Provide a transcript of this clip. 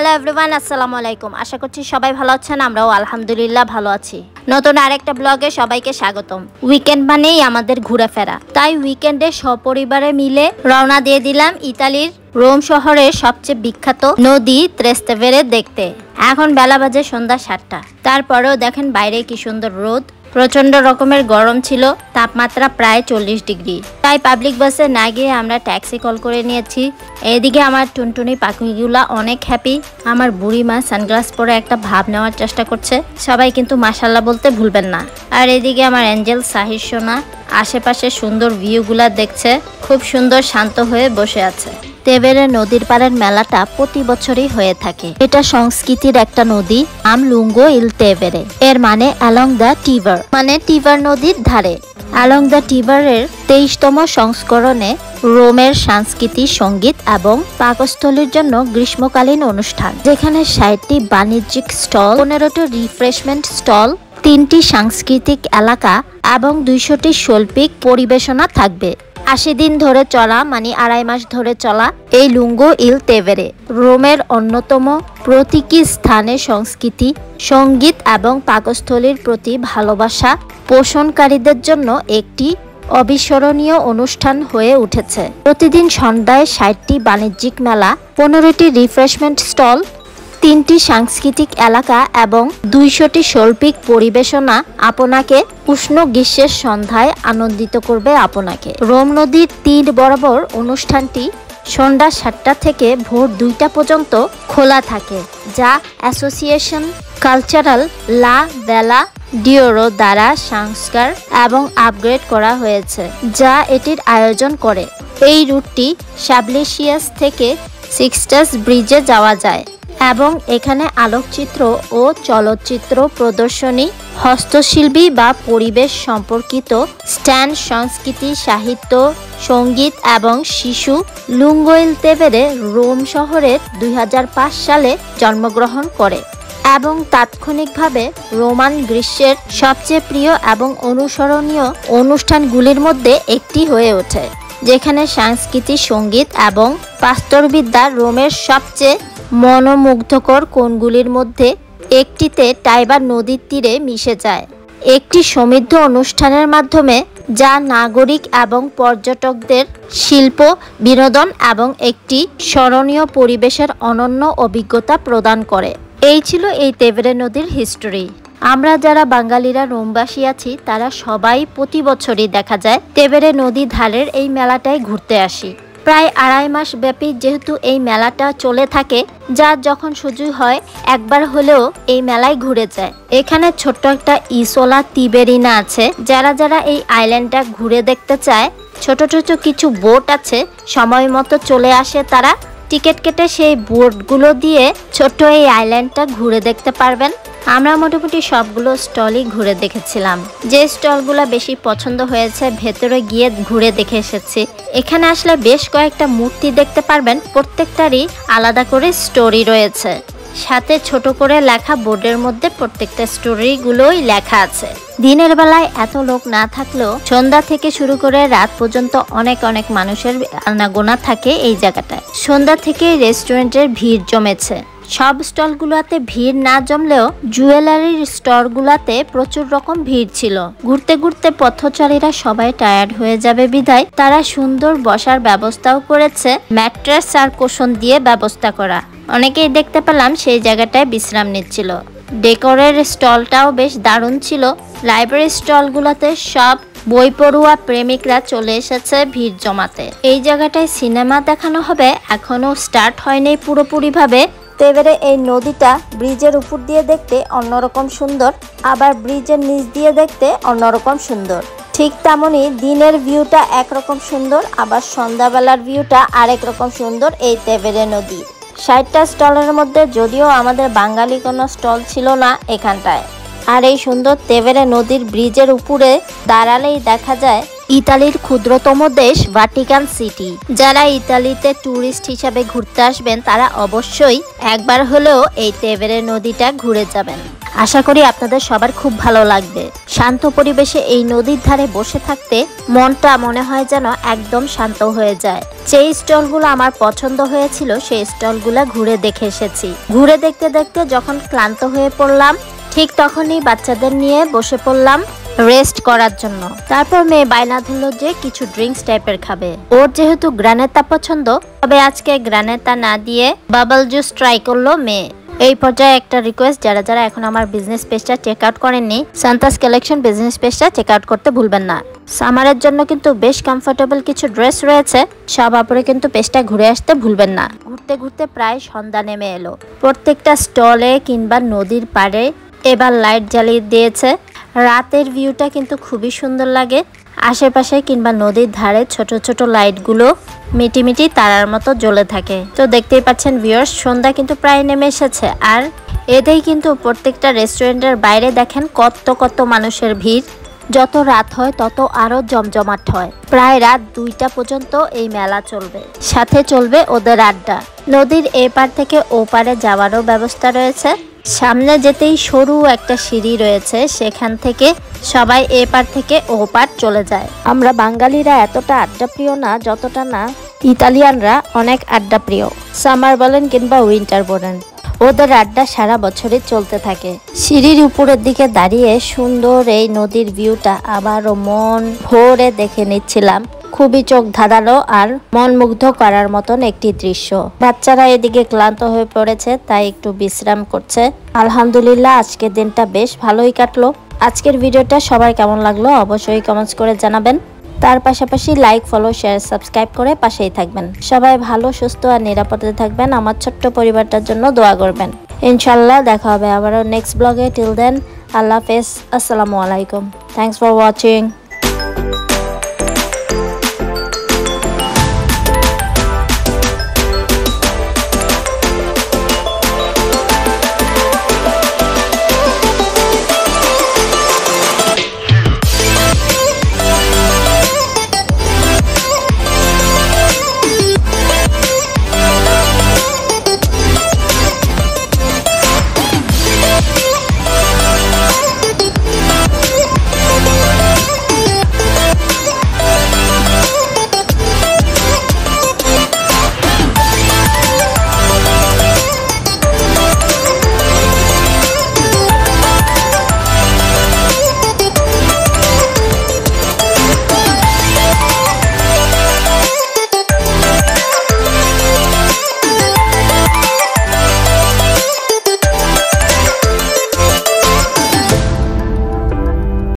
Hello everyone, আসসালামু আলাইকুম। আশা করছি সবাই ভালো আছেন, আমরাও আলহামদুলিল্লাহ ভালো আছি। নতুন আরেকটা ব্লগে সবাইকে স্বাগতম। উইকেন্ড মানেই আমাদের ঘোরাফেরা, তাই উইকেন্ডে সপরিবারে মিলে রওনা দিয়ে দিলাম ইতালির রোম শহরের সবচেয়ে বিখ্যাত নদী ত্রেস্তেভেরে দেখতে। এখন বেলা বাজে সন্ধ্যা 7টা। তারপরেও দেখেন বাইরে কি সুন্দর রোদ, প্রচন্ড রকমের গরম ছিল, তাপমাত্রা প্রায় 40 ডিগ্রি। তাই পাবলিক বাসে না গিয়ে আমরা ট্যাক্সি কল করে নিয়েছি। এদিকে আমার টুনটুনি পাখিগুলা অনেক হ্যাপি। আমার বুড়ি মা সানগ্লাস পরে একটা ভাব নেওয়ার চেষ্টা করছে, সবাই কিন্তু মাশাল্লাহ বলতে ভুলবেন না। আর এদিকে আমার অ্যাঞ্জেল সাহির সোনা আশেপাশে সুন্দর ভিউগুলা দেখছে, খুব সুন্দর শান্ত হয়ে বসে আছে। তেভেরে নদীর পাড়ের মেলাটা প্রতি বছরই হয়ে থাকে। এটা সংস্কৃতির একটা নদী, নাম লুঙ্গো ইল তেভেরে। এর মানে অ্যালং দ্য টিভার, মানে টিভার নদীর ধারে। অ্যালং দ্য টিভারের 23তম সংস্করণে রোমের সাংস্কৃতিক সঙ্গীত এবং পাকস্থলীর জন্য গ্রীষ্মকালীন অনুষ্ঠান, যেখানে 60টি বাণিজ্যিক স্টল, 15টি রিফ্রেশমেন্ট স্টল, 3টি সাংস্কৃতিক এলাকা এবং 200টি শৈল্পিক পরিবেশনা থাকবে। 80 দিন ধরে চলা, মানে 2.5 মাস ধরে চলা এই লুঙ্গো ইল তেভেরে রোমের অন্যতম প্রতীকী স্থানে সংস্কৃতি, সঙ্গীত এবং পাকস্থলীর প্রতি ভালোবাসা পোষণকারীদের জন্য একটি অবিস্মরণীয় অনুষ্ঠান হয়ে উঠেছে। প্রতিদিন সন্ধ্যায় 60টি বাণিজ্যিক মেলা, 15টি রিফ্রেশমেন্ট স্টল, 3টি সাংস্কৃতিক এলাকা এবং 200টি শৈল্পিক পরিবেশনা আপনাকে উষ্ণ গ্রীষ্মের সন্ধ্যায় আনন্দিত করবে আপনাকে। রোম নদীর তীর বরাবর অনুষ্ঠানটি সন্ধ্যা 7টা থেকে ভোর 2টা পর্যন্ত খোলা থাকে, যা অ্যাসোসিয়েশন কালচারাল লা বেলা ডিওরো দ্বারা সংস্কার এবং আপগ্রেড করা হয়েছে, যা এটির আয়োজন করে। এই রুটটি সাবলেসিয়াস থেকে সিক্সটাস ব্রিজে যাওয়া যায় এবং এখানে আলোকচিত্র ও চলচ্চিত্র প্রদর্শনী, হস্তশিল্পী বা পরিবেশ সম্পর্কিত স্ট্যান্ড, সংস্কৃতি, সাহিত্য, সঙ্গীত এবং শিশু। লুঙ্গো ইল তেভেরে রোম শহরে 2005 সালে জন্মগ্রহণ করে এবং তাৎক্ষণিকভাবে রোমান গ্রীষ্মের সবচেয়ে প্রিয় এবং অনুসরণীয় অনুষ্ঠানগুলির মধ্যে একটি হয়ে ওঠে, যেখানে সাংস্কৃতিক, সঙ্গীত এবং পাস্তরবিদ্যা রোমের সবচেয়ে মনোমুগ্ধকর কোণগুলির মধ্যে একটিতে টাইবার নদীর তীরে মিশে যায়। একটি সমৃদ্ধ অনুষ্ঠানের মাধ্যমে যা নাগরিক এবং পর্যটকদের শিল্প, বিনোদন এবং একটি স্মরণীয় পরিবেশের অনন্য অভিজ্ঞতা প্রদান করে। এই ছিল এই তেভেরে নদীর হিস্টোরি। আমরা যারা বাঙালিরা রোমবাসী আছি, তারা সবাই প্রতি বছরই দেখা যায় তেভেরে নদী ধারের এই মেলাটায় ঘুরতে আসি। প্রায় 2.5 মাস ব্যাপী যেহেতু এই মেলাটা চলে থাকে, যা যখন সুযোগ হয় একবার হলেও এই মেলায় ঘুরে যায়। এখানে ছোট্ট একটা ইসোলা তিবেরিনা আছে। যারা যারা এই আইল্যান্ডটা ঘুরে দেখতে চায়, ছোট ছোট কিছু বোট আছে, সময় মতো চলে আসে তারা। টিকিট কেটে সেই বোটগুলো দিয়ে ছোট্ট এই আইল্যান্ডটা ঘুরে দেখতে পারবেন। আমরা মোটামুটি সবগুলো স্টলই ঘুরে দেখেছিলাম। যে স্টলগুলো বেশি পছন্দ হয়েছে ভেতরে গিয়ে ঘুরে দেখে এসেছি। এখানে আসলে বেশ কয়েকটা মূর্তি দেখতে পারবেন, প্রত্যেকটারই আলাদা করে স্টোরি রয়েছে, সাথে ছোট করে লেখা বোর্ডের মধ্যে প্রত্যেকটা স্টোরিগুলোই লেখা আছে। দিনের বেলায় এত লোক না থাকলেও সন্ধ্যা থেকে শুরু করে রাত পর্যন্ত অনেক অনেক মানুষের আনাগোনা থাকে এই জায়গাটায়। সন্ধ্যা থেকে রেস্টুরেন্টের ভিড় জমেছে। সব স্টলগুলোতে ভিড় না জমলেও জুয়েলারির স্টলগুলোতে প্রচুর রকম ভিড় ছিল। ঘুরতে ঘুরতে পথচারীরা সবাই টায়ার্ড হয়ে যাবে বিধায় তারা সুন্দর বসার ব্যবস্থাও করেছে, ম্যাট্রেস আর কুশন দিয়ে ব্যবস্থা করা। অনেকেই দেখতে পেলাম সেই জায়গাটায় বিশ্রাম নিচ্ছিল। ডেকোরের স্টলটাও বেশ দারুণ ছিল। লাইব্রেরি স্টলগুলোতে সব বই পড়ুয়া প্রেমিকরা চলে এসেছে ভিড় জমাতে। এই জায়গাটায় সিনেমা দেখানো হবে, এখনো স্টার্ট হয়নি পুরোপুরি ভাবে। তেভেরে এই নদীটা ব্রিজের উপর দিয়ে দেখতে অন্যরকম সুন্দর, আবার ব্রিজের নিচ দিয়ে দেখতে অন্যরকম সুন্দর। ঠিক তেমনই দিনের ভিউটা একরকম সুন্দর, আবার সন্ধ্যাবেলার ভিউটা আরেক রকম সুন্দর এই তেভেরে নদী। 60টা স্টলের মধ্যে যদিও আমাদের বাঙালি কোনো স্টল ছিল না এখানটায়। আর এই সুন্দর তেভেরে নদীর ব্রিজের উপরে দাঁড়ালেই দেখা যায় ইতালির ক্ষুদ্রতম দেশ ভাটিকান সিটি। যারা ইতালিতে ট্যুরিস্ট হিসাবে ঘুরতে আসবেন তারা অবশ্যই একবার হলেও এই তেভেরে নদীটা ঘুরে যাবেন। আশা করি আপনাদের সবার খুব ভালো লাগবে। শান্ত পরিবেশে এই নদীর ধারে বসে থাকতে মনটা মনে হয় যেন একদম শান্ত হয়ে যায়। যে স্টলগুলো আমার পছন্দ হয়েছিল সেই স্টলগুলো ঘুরে দেখে এসেছি। ঘুরে দেখতে দেখতে যখন ক্লান্ত হয়ে পড়লাম, ঠিক তখনই বাচ্চাদের নিয়ে বসে পড়লাম রেস্ট করার জন্য। তারপর মেয়ে বায়না ধরলো যে কিছু ড্রিঙ্কস টাইপের খাবে। ওর যেহেতু গ্রানেতা পছন্দ, তবে আজকে গ্রানেতা না দিয়ে বাবল জুস ট্রাই করলো মেয়ে। এই পর্যায়ে একটা রিকোয়েস্ট, যারা যারা এখন আমার বিজনেস পেজটা চেক আউট করেননি, সান্তাস কালেকশন বিজনেস পেজটা চেক আউট করতে ভুলবেন না। সামারের জন্য কিন্তু বেশ কমফোর্টেবল কিছু ড্রেস রয়েছে, সব আপুরে কিন্তু পেজটা ঘুরে আসতে ভুলবেন না। ঘুরতে ঘুরতে প্রায় সন্ধ্যা নেমে এলো। প্রত্যেকটা স্টলে কিংবা নদীর পাড়ে এবার লাইট জ্বালিয়ে দিয়েছে। রাতের ভিউটা কিন্তু খুবই সুন্দর লাগে। আশেপাশে কিংবা নদীর ধারে ছোট ছোট লাইটগুলো মিটিমিটি তারার মতো জ্বলে থাকে। তো দেখতেই পাচ্ছেন ভিউয়ার্স, সন্ধ্যা কিন্তু প্রায় নেমে এসেছে। আর এতেই কিন্তু প্রত্যেকটা রেস্টুরেন্টের বাইরে দেখেন কত কত মানুষের ভিড়। যত রাত হয় তত আরো জমজমাট হয়। প্রায় রাত 2টা পর্যন্ত এই মেলা চলবে, সাথে চলবে ওদের আড্ডা। নদীর এপার থেকে ওপারে যাওয়ারও ব্যবস্থা রয়েছে। সামনে যেতেই সরু একটা সিঁড়ি রয়েছে, সেখান থেকে সবাই এপার থেকে ওপার চলে যায়। আমরা বাঙালিরা এতটা আড্ডা প্রিয় না যতটা না ইতালিয়ানরা অনেক আড্ডা প্রিয়। সামার বলেন কিংবা উইন্টার বলেন, ওদের আড্ডা সারা বছরই চলতে থাকে। সিঁড়ির উপরের দিকে দাঁড়িয়ে সুন্দর এই নদীর ভিউটা আবারও মন ভরে দেখে নিচ্ছিলাম। খুবই চোখ ধাঁধানো আর মন মুগ্ধ করার মতন একটি দৃশ্য। বাচ্চারা এদিকে ক্লান্ত হয়ে পড়েছে, তাই একটু বিশ্রাম করছে। আলহামদুলিল্লাহ আজকের দিনটা বেশ ভালোই কাটলো। আজকের ভিডিওটা সবার কেমন লাগলো অবশ্যই কমেন্টস করে জানাবেন। তার পাশাপাশি লাইক, ফলো, শেয়ার, সাবস্ক্রাইব করে পাশেই থাকবেন। সবাই ভালো, সুস্থ আর নিরাপদে থাকবেন। আমার ছোট্ট পরিবারটার জন্য দোয়া করবেন। ইনশাল্লাহ দেখা হবে আবারও নেক্সট ব্লগে। টিল দেন, আল্লাহ হাফেজ, আসসালামু আলাইকুম। Thanks for watching.